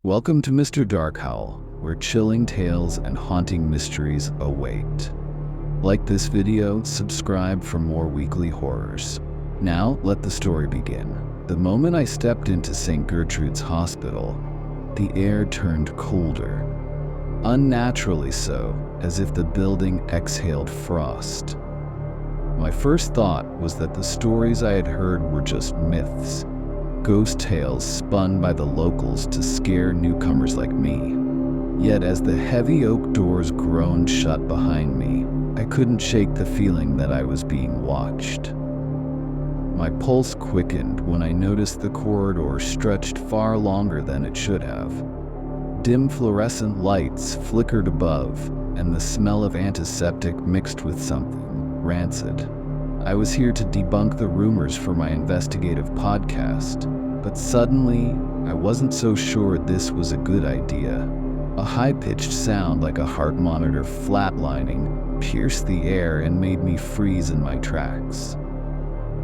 Welcome to Mr.Darkhowl, where chilling tales and haunting mysteries await. Like this video, subscribe for more weekly horrors. Now, let the story begin. The moment I stepped into St. Gertrude's Hospital, the air turned colder. Unnaturally so, as if the building exhaled frost. My first thought was that the stories I had heard were just myths, ghost tales spun by the locals to scare newcomers like me. Yet as the heavy oak doors groaned shut behind me, I couldn't shake the feeling that I was being watched. My pulse quickened when I noticed the corridor stretched far longer than it should have. Dim fluorescent lights flickered above, and the smell of antiseptic mixed with something rancid. I was here to debunk the rumors for my investigative podcast, but suddenly, I wasn't so sure this was a good idea. A high-pitched sound like a heart monitor flatlining pierced the air and made me freeze in my tracks.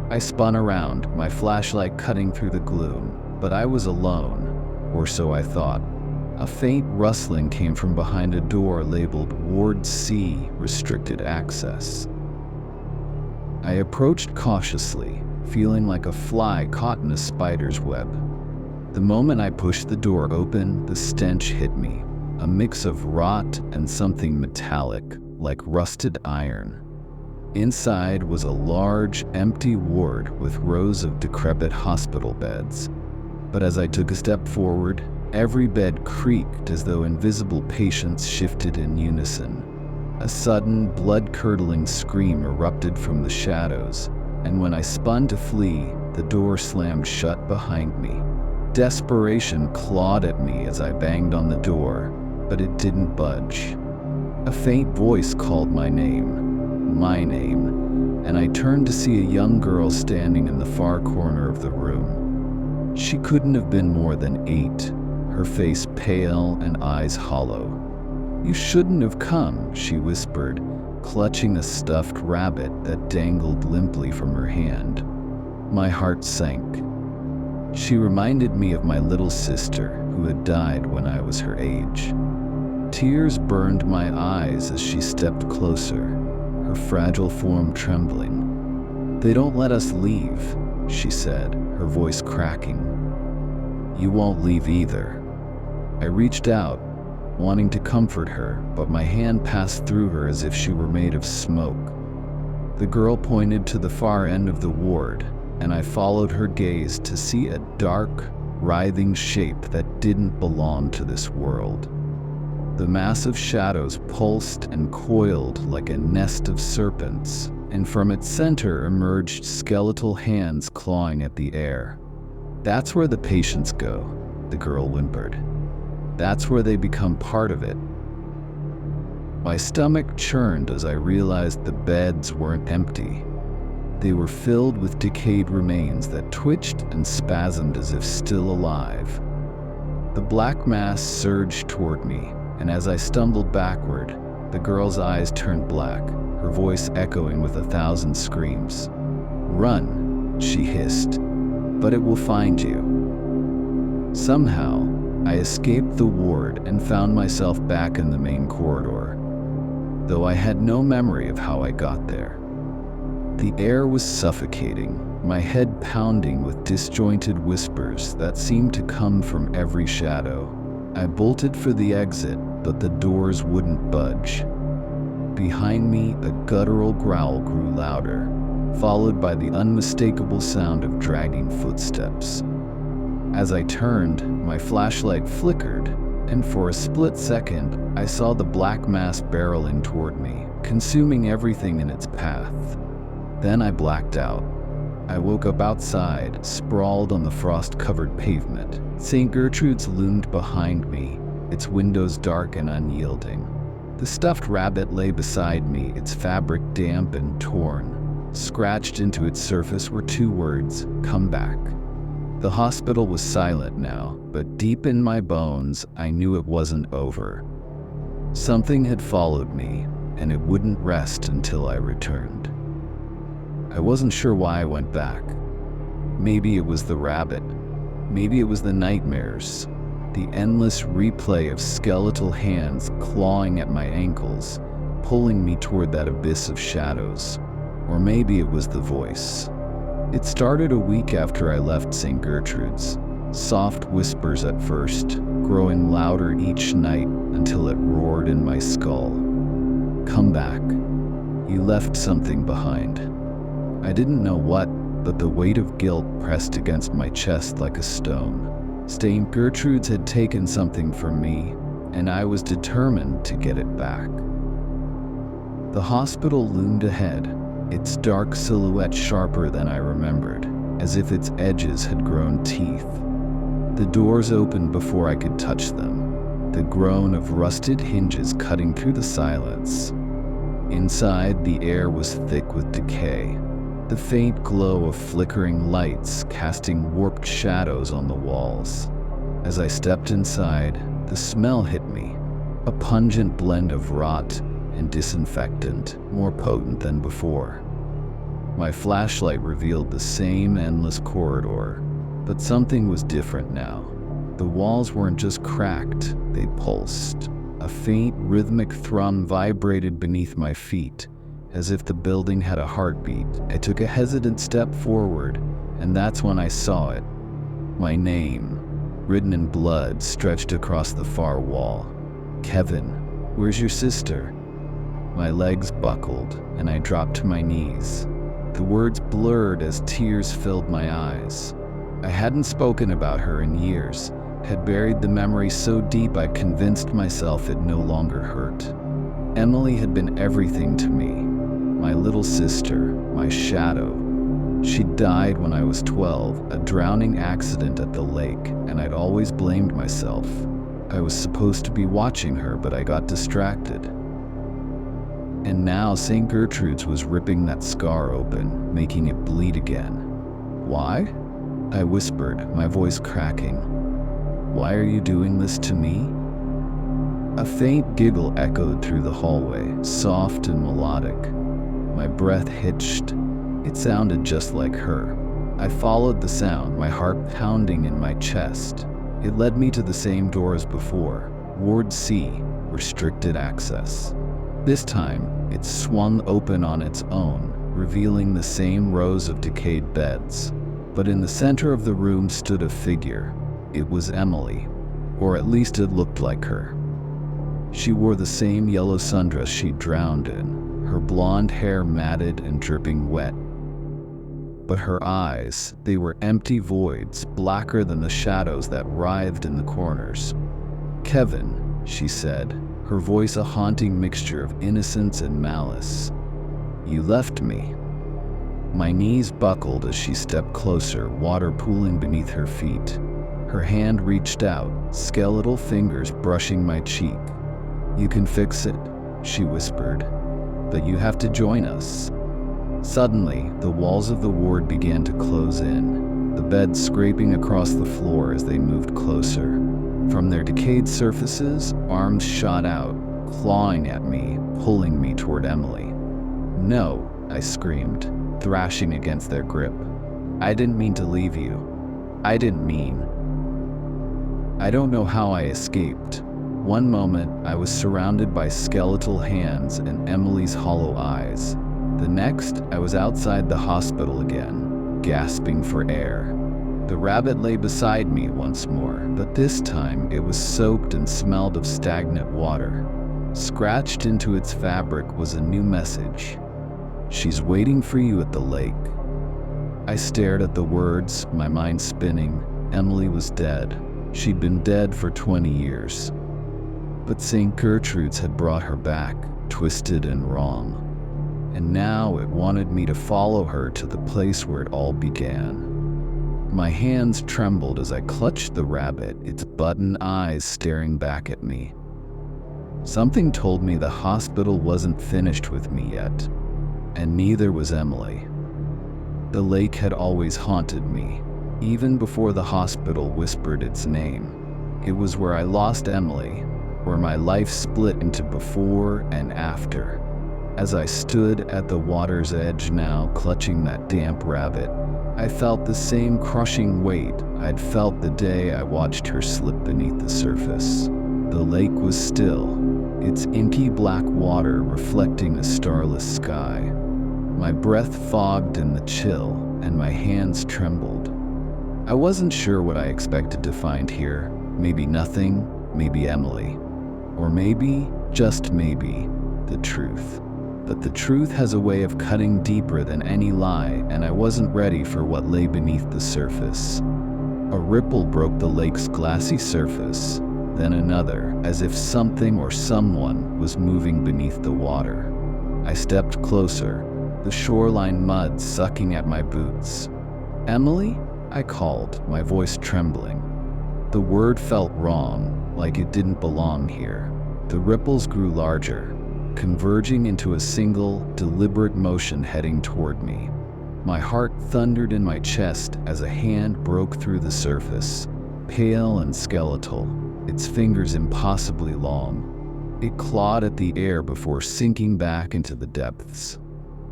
I spun around, my flashlight cutting through the gloom, but I was alone, or so I thought. A faint rustling came from behind a door labeled Ward C, Restricted Access. I approached cautiously, feeling like a fly caught in a spider's web. The moment I pushed the door open, the stench hit me, a mix of rot and something metallic, like rusted iron. Inside was a large, empty ward with rows of decrepit hospital beds. But as I took a step forward, every bed creaked as though invisible patients shifted in unison. A sudden, blood-curdling scream erupted from the shadows, and when I spun to flee, the door slammed shut behind me. Desperation clawed at me as I banged on the door, but it didn't budge. A faint voice called my name, and I turned to see a young girl standing in the far corner of the room. She couldn't have been more than 8, her face pale and eyes hollow. "You shouldn't have come," she whispered, clutching a stuffed rabbit that dangled limply from her hand. My heart sank. She reminded me of my little sister, who had died when I was her age. Tears burned my eyes as she stepped closer, her fragile form trembling. "They don't let us leave," she said, her voice cracking. "You won't leave either." I reached out, wanting to comfort her, but my hand passed through her as if she were made of smoke. The girl pointed to the far end of the ward, and I followed her gaze to see a dark, writhing shape that didn't belong to this world. The massive shadows pulsed and coiled like a nest of serpents, and from its center emerged skeletal hands clawing at the air. "That's where the patients go," the girl whimpered. "That's where they become part of it." My stomach churned as I realized the beds weren't empty. They were filled with decayed remains that twitched and spasmed as if still alive. The black mass surged toward me, and as I stumbled backward, the girl's eyes turned black, her voice echoing with 1,000 screams. "Run," she hissed, "but it will find you." Somehow, I escaped the ward and found myself back in the main corridor, though I had no memory of how I got there. The air was suffocating, my head pounding with disjointed whispers that seemed to come from every shadow. I bolted for the exit, but the doors wouldn't budge. Behind me, a guttural growl grew louder, followed by the unmistakable sound of dragging footsteps. As I turned, my flashlight flickered, and for a split second, I saw the black mass barreling toward me, consuming everything in its path. Then I blacked out. I woke up outside, sprawled on the frost-covered pavement. St. Gertrude's loomed behind me, its windows dark and unyielding. The stuffed rabbit lay beside me, its fabric damp and torn. Scratched into its surface were 2 words, "Come back." The hospital was silent now, but deep in my bones, I knew it wasn't over. Something had followed me, and it wouldn't rest until I returned. I wasn't sure why I went back. Maybe it was the rabbit. Maybe it was the nightmares. the endless replay of skeletal hands clawing at my ankles, pulling me toward that abyss of shadows. Or maybe it was the voice. It started a week after I left St. Gertrude's. Soft whispers at first, growing louder each night until it roared in my skull. Come back. You left something behind. I didn't know what, but the weight of guilt pressed against my chest like a stone. St. Gertrude's had taken something from me, and I was determined to get it back. The hospital loomed ahead, its dark silhouette sharper than I remembered, as if its edges had grown teeth. The doors opened before I could touch them, the groan of rusted hinges cutting through the silence. Inside, the air was thick with decay, the faint glow of flickering lights casting warped shadows on the walls. As I stepped inside, the smell hit me, a pungent blend of rot and disinfectant, more potent than before. My flashlight revealed the same endless corridor, but something was different now. The walls weren't just cracked, they pulsed. A faint, rhythmic thrum vibrated beneath my feet, as if the building had a heartbeat. I took a hesitant step forward, and that's when I saw it. My name, written in blood, stretched across the far wall. Kevin, where's your sister? My legs buckled, and I dropped to my knees. The words blurred as tears filled my eyes. I hadn't spoken about her in years, had buried the memory so deep I convinced myself it no longer hurt. Emily had been everything to me. My little sister, my shadow. She died when I was 12, a drowning accident at the lake, and I'd always blamed myself. I was supposed to be watching her, but I got distracted. And now St. Gertrude's was ripping that scar open, making it bleed again. Why? I whispered, my voice cracking. Why are you doing this to me? A faint giggle echoed through the hallway, soft and melodic. My breath hitched. It sounded just like her. I followed the sound, my heart pounding in my chest. It led me to the same door as before, Ward C, restricted access. This time, it swung open on its own, revealing the same rows of decayed beds. But in the center of the room stood a figure. It was Emily, or at least it looked like her. She wore the same yellow sundress she'd drowned in, her blonde hair matted and dripping wet. But her eyes, they were empty voids, blacker than the shadows that writhed in the corners. Kevin, she said, her voice a haunting mixture of innocence and malice. You left me. My knees buckled as she stepped closer, water pooling beneath her feet. Her hand reached out, skeletal fingers brushing my cheek. You can fix it, she whispered, but you have to join us. Suddenly, the walls of the ward began to close in, the beds scraping across the floor as they moved closer. From their decayed surfaces, arms shot out, clawing at me, pulling me toward Emily. No, I screamed, thrashing against their grip. I didn't mean to leave you. I didn't mean. I don't know how I escaped. One moment, I was surrounded by skeletal hands and Emily's hollow eyes. The next, I was outside the hospital again, gasping for air. The rabbit lay beside me once more, but this time it was soaked and smelled of stagnant water. Scratched into its fabric was a new message. She's waiting for you at the lake. I stared at the words, my mind spinning. Emily was dead. She'd been dead for 20 years. But St. Gertrude's had brought her back, twisted and wrong. And now it wanted me to follow her to the place where it all began. My hands trembled as I clutched the rabbit, its button eyes staring back at me. Something told me the hospital wasn't finished with me yet, and neither was Emily. The lake had always haunted me, even before the hospital whispered its name. It was where I lost Emily, where my life split into before and after. As I stood at the water's edge now, clutching that damp rabbit, I felt the same crushing weight, I'd felt the day I watched her slip beneath the surface. The lake was still, its inky black water reflecting a starless sky. My breath fogged in the chill, and my hands trembled. I wasn't sure what I expected to find here. Maybe nothing, maybe Emily. Or maybe, just maybe, the truth. But the truth has a way of cutting deeper than any lie, and I wasn't ready for what lay beneath the surface. A ripple broke the lake's glassy surface, then another, as if something or someone was moving beneath the water. I stepped closer, the shoreline mud sucking at my boots. "Emily?" I called, my voice trembling. The word felt wrong, like it didn't belong here. The ripples grew larger, converging into a single, deliberate motion heading toward me. My heart thundered in my chest as a hand broke through the surface, pale and skeletal, its fingers impossibly long. It clawed at the air before sinking back into the depths.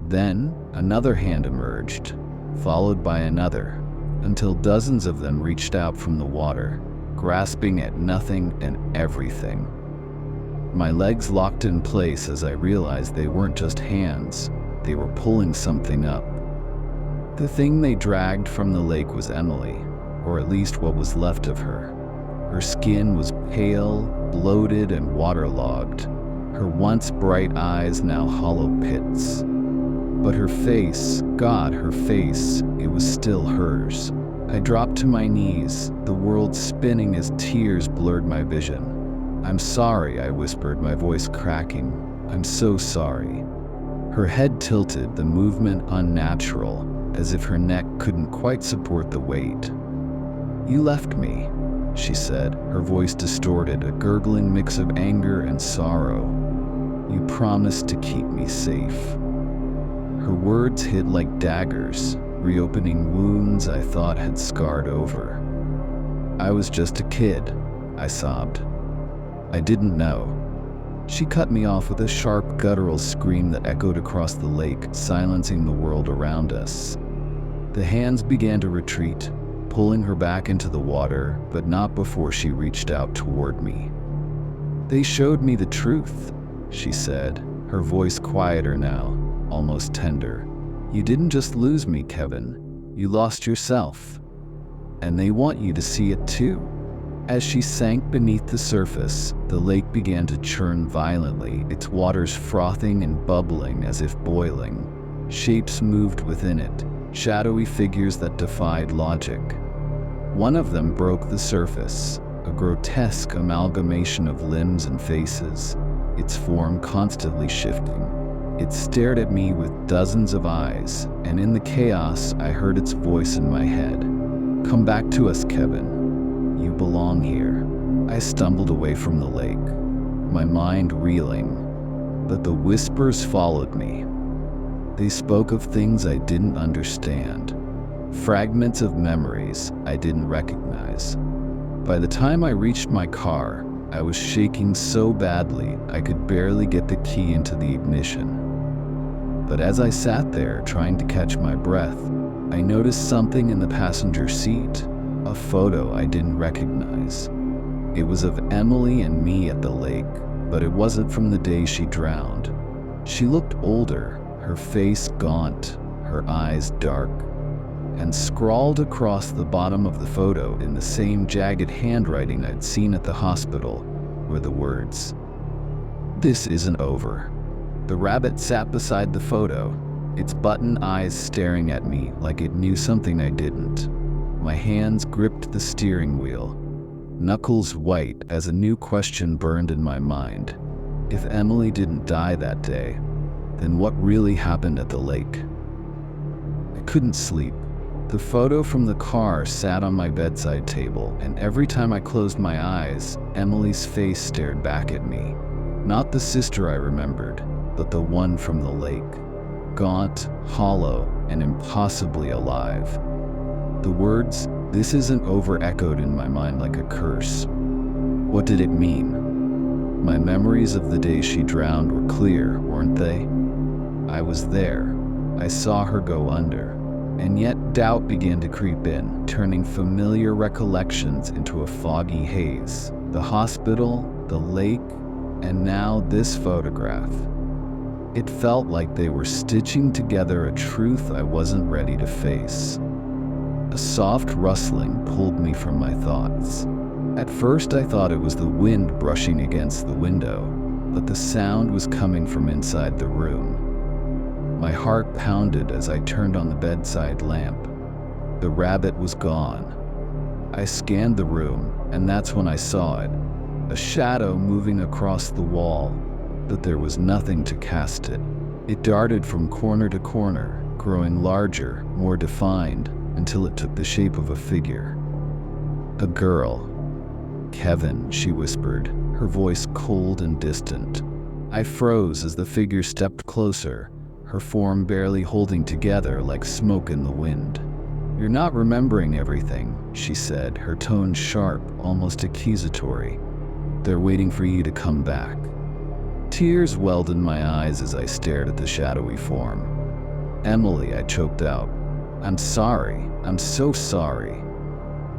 Then, another hand emerged, followed by another, until dozens of them reached out from the water, grasping at nothing and everything. My legs locked in place as I realized they weren't just hands, they were pulling something up. The thing they dragged from the lake was Emily, or at least what was left of her. Her skin was pale, bloated, and waterlogged, her once bright eyes now hollow pits. But her face, God, her face, it was still hers. I dropped to my knees, the world spinning as tears blurred my vision. "I'm sorry," I whispered, my voice cracking. "I'm so sorry." Her head tilted, the movement unnatural, as if her neck couldn't quite support the weight. "You left me," she said, her voice distorted, a gurgling mix of anger and sorrow. "You promised to keep me safe." Her words hit like daggers, reopening wounds I thought had scarred over. "I was just a kid," I sobbed. "I didn't know." She cut me off with a sharp, guttural scream that echoed across the lake, silencing the world around us. The hands began to retreat, pulling her back into the water, but not before she reached out toward me. "They showed me the truth," she said, her voice quieter now, almost tender. "You didn't just lose me, Kevin. You lost yourself. And they want you to see it too." As she sank beneath the surface, the lake began to churn violently, its waters frothing and bubbling as if boiling. Shapes moved within it, shadowy figures that defied logic. One of them broke the surface, a grotesque amalgamation of limbs and faces, its form constantly shifting. It stared at me with dozens of eyes, and in the chaos, I heard its voice in my head. "Come back to us, Kevin. You belong here." I stumbled away from the lake, my mind reeling, but the whispers followed me. They spoke of things I didn't understand, fragments of memories I didn't recognize. By the time I reached my car, I was shaking so badly I could barely get the key into the ignition. But as I sat there trying to catch my breath, I noticed something in the passenger seat, a photo I didn't recognize. It was of Emily and me at the lake, but it wasn't from the day she drowned. She looked older, her face gaunt, her eyes dark. And scrawled across the bottom of the photo in the same jagged handwriting I'd seen at the hospital were the words, "This isn't over." The rabbit sat beside the photo, its button eyes staring at me like it knew something I didn't. My hands gripped the steering wheel, knuckles white as a new question burned in my mind. If Emily didn't die that day, then what really happened at the lake? I couldn't sleep. The photo from the car sat on my bedside table, and every time I closed my eyes, Emily's face stared back at me. Not the sister I remembered, but the one from the lake. Gaunt, hollow, and impossibly alive. The words, "This isn't over," echoed in my mind like a curse. What did it mean? My memories of the day she drowned were clear, weren't they? I was there. I saw her go under. And yet doubt began to creep in, turning familiar recollections into a foggy haze. The hospital, the lake, and now this photograph. It felt like they were stitching together a truth I wasn't ready to face. A soft rustling pulled me from my thoughts. At first I thought it was the wind brushing against the window, but the sound was coming from inside the room. My heart pounded as I turned on the bedside lamp. The rabbit was gone. I scanned the room, and that's when I saw it. A shadow moving across the wall, but there was nothing to cast it. It darted from corner to corner, growing larger, more defined, until it took the shape of a figure. A girl. "Kevin," she whispered, her voice cold and distant. I froze as the figure stepped closer, her form barely holding together like smoke in the wind. "You're not remembering everything," she said, her tone sharp, almost accusatory. "They're waiting for you to come back." Tears welled in my eyes as I stared at the shadowy form. "Emily," I choked out. "I'm sorry. I'm so sorry."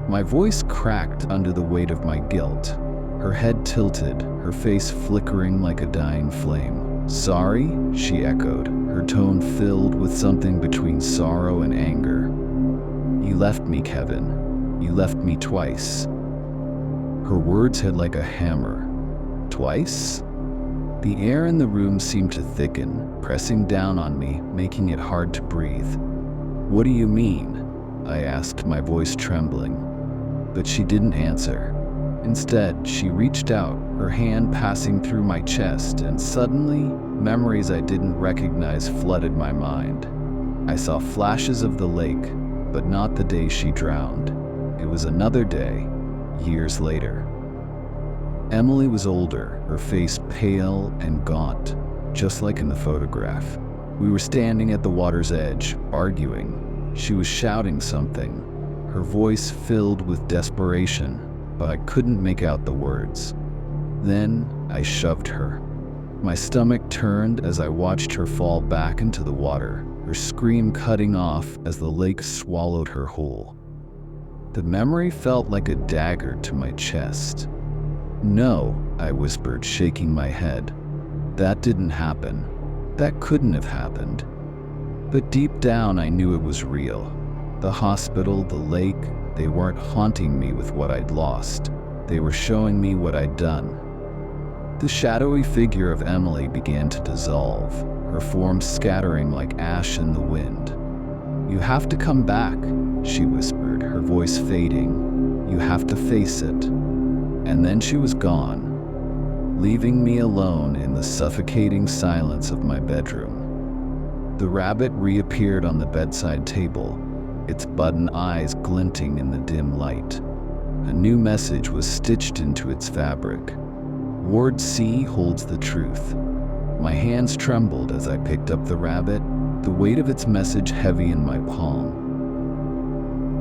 My voice cracked under the weight of my guilt. Her head tilted, her face flickering like a dying flame. "Sorry?" she echoed, her tone filled with something between sorrow and anger. "You left me, Kevin. You left me twice." Her words hit like a hammer. "Twice?" The air in the room seemed to thicken, pressing down on me, making it hard to breathe. "What do you mean?" I asked, my voice trembling. But she didn't answer. Instead, she reached out, her hand passing through my chest, and suddenly, memories I didn't recognize flooded my mind. I saw flashes of the lake, but not the day she drowned. It was another day, years later. Emily was older, her face pale and gaunt, just like in the photograph. We were standing at the water's edge, arguing. She was shouting something, her voice filled with desperation, but I couldn't make out the words. Then I shoved her. My stomach turned as I watched her fall back into the water, her scream cutting off as the lake swallowed her whole. The memory felt like a dagger to my chest. "No," I whispered, shaking my head. "That didn't happen. That couldn't have happened." But deep down I knew it was real. The hospital, the lake, they weren't haunting me with what I'd lost. They were showing me what I'd done. The shadowy figure of Emily began to dissolve, her form scattering like ash in the wind. "You have to come back," she whispered, her voice fading. "You have to face it." And then she was gone, leaving me alone in the suffocating silence of my bedroom. The rabbit reappeared on the bedside table, its button eyes glinting in the dim light. A new message was stitched into its fabric. "Ward C holds the truth." My hands trembled as I picked up the rabbit, the weight of its message heavy in my palm.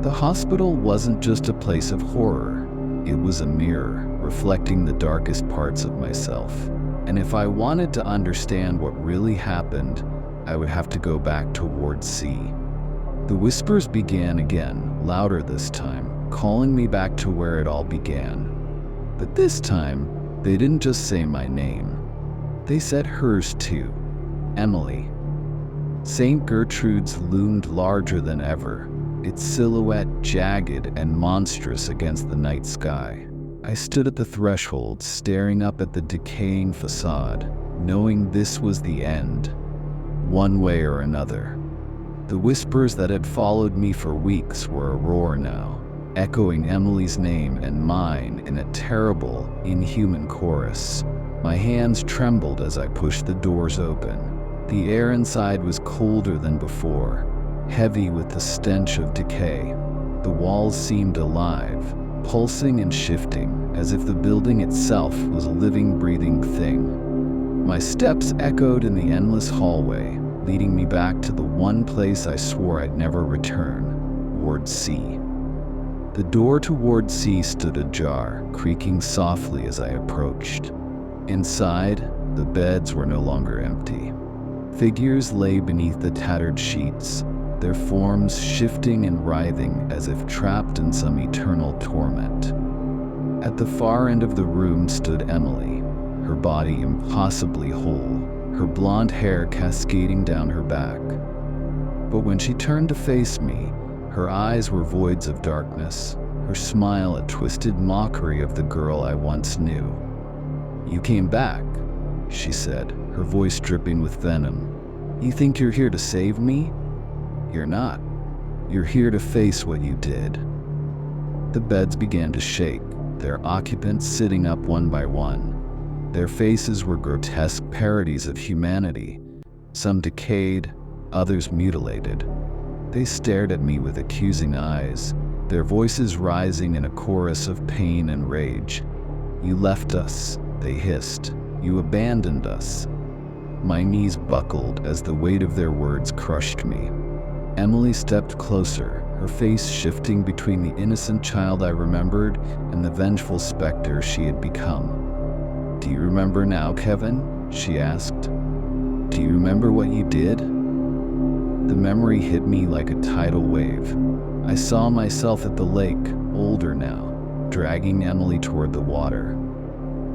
The hospital wasn't just a place of horror. It was a mirror, reflecting the darkest parts of myself. And if I wanted to understand what really happened, I would have to go back to Ward C. The whispers began again, louder this time, calling me back to where it all began. But this time, they didn't just say my name. They said hers too, Emily. St. Gertrude's loomed larger than ever, its silhouette jagged and monstrous against the night sky. I stood at the threshold, staring up at the decaying facade, knowing this was the end, one way or another. The whispers that had followed me for weeks were a roar now, echoing Emily's name and mine in a terrible, inhuman chorus. My hands trembled as I pushed the doors open. The air inside was colder than before, heavy with the stench of decay. The walls seemed alive, pulsing and shifting, as if the building itself was a living, breathing thing. My steps echoed in the endless hallway, leading me back to the one place I swore I'd never return, Ward C. The door to Ward C stood ajar, creaking softly as I approached. Inside, the beds were no longer empty. Figures lay beneath the tattered sheets, their forms shifting and writhing as if trapped in some eternal torment. At the far end of the room stood Emily, her body impossibly whole, her blonde hair cascading down her back. But when she turned to face me, her eyes were voids of darkness, her smile a twisted mockery of the girl I once knew. "You came back," she said, her voice dripping with venom. "You think you're here to save me? You're not. You're here to face what you did." The beds began to shake, their occupants sitting up one by one. Their faces were grotesque parodies of humanity, some decayed, others mutilated. They stared at me with accusing eyes, their voices rising in a chorus of pain and rage. "You left us," they hissed. "You abandoned us." My knees buckled as the weight of their words crushed me. Emily stepped closer, her face shifting between the innocent child I remembered and the vengeful specter she had become. "Do you remember now, Kevin?" she asked. "Do you remember what you did?" The memory hit me like a tidal wave. I saw myself at the lake, older now, dragging Emily toward the water.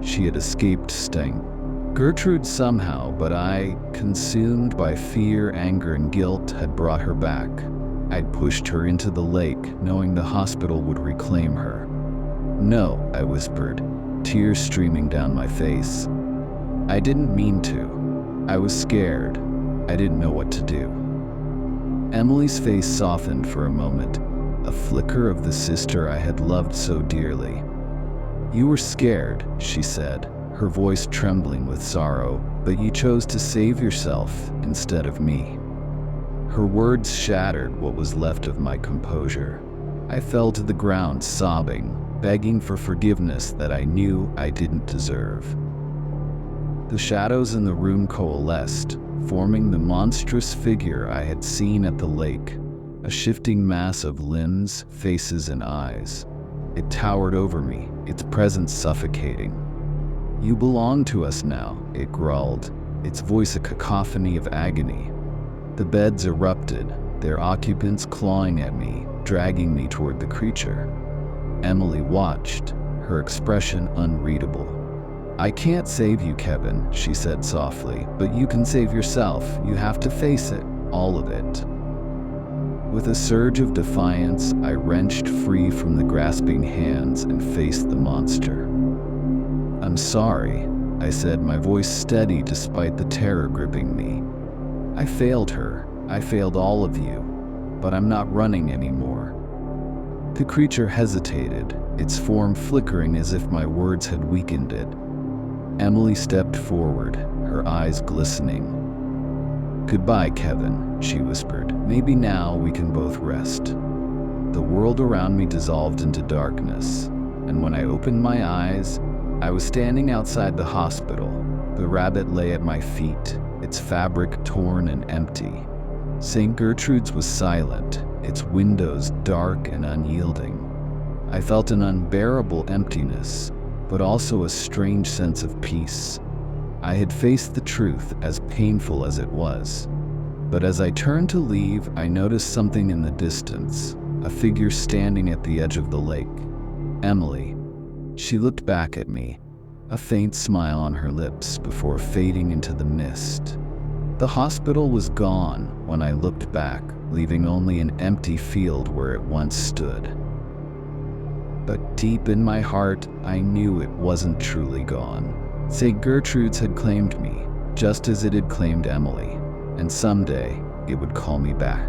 She had escaped sting. Gertrude somehow, but I, consumed by fear, anger, and guilt, had brought her back. I'd pushed her into the lake, knowing the hospital would reclaim her. "No," I whispered, tears streaming down my face. "I didn't mean to. I was scared. I didn't know what to do." Emily's face softened for a moment, a flicker of the sister I had loved so dearly. "You were scared," she said, her voice trembling with sorrow, "but you chose to save yourself instead of me." Her words shattered what was left of my composure. I fell to the ground sobbing, begging for forgiveness that I knew I didn't deserve. The shadows in the room coalesced, forming the monstrous figure I had seen at the lake, a shifting mass of limbs, faces, and eyes. It towered over me, its presence suffocating. "You belong to us now," it growled, its voice a cacophony of agony. The beds erupted, their occupants clawing at me, dragging me toward the creature. Emily watched, her expression unreadable. "I can't save you, Kevin," she said softly, "but you can save yourself. You have to face it, all of it." With a surge of defiance, I wrenched free from the grasping hands and faced the monster. "I'm sorry," I said, my voice steady despite the terror gripping me. "I failed her. I failed all of you. But I'm not running anymore." The creature hesitated, its form flickering as if my words had weakened it. Emily stepped forward, her eyes glistening. "Goodbye, Kevin," she whispered. "Maybe now we can both rest." The world around me dissolved into darkness, and when I opened my eyes, I was standing outside the hospital. The rabbit lay at my feet, its fabric torn and empty. St. Gertrude's was silent, its windows dark and unyielding. I felt an unbearable emptiness, but also a strange sense of peace. I had faced the truth, as painful as it was. But as I turned to leave, I noticed something in the distance, a figure standing at the edge of the lake. Emily. She looked back at me, a faint smile on her lips before fading into the mist. The hospital was gone when I looked back, leaving only an empty field where it once stood. But deep in my heart, I knew it wasn't truly gone. St. Gertrude's had claimed me, just as it had claimed Emily, and someday it would call me back.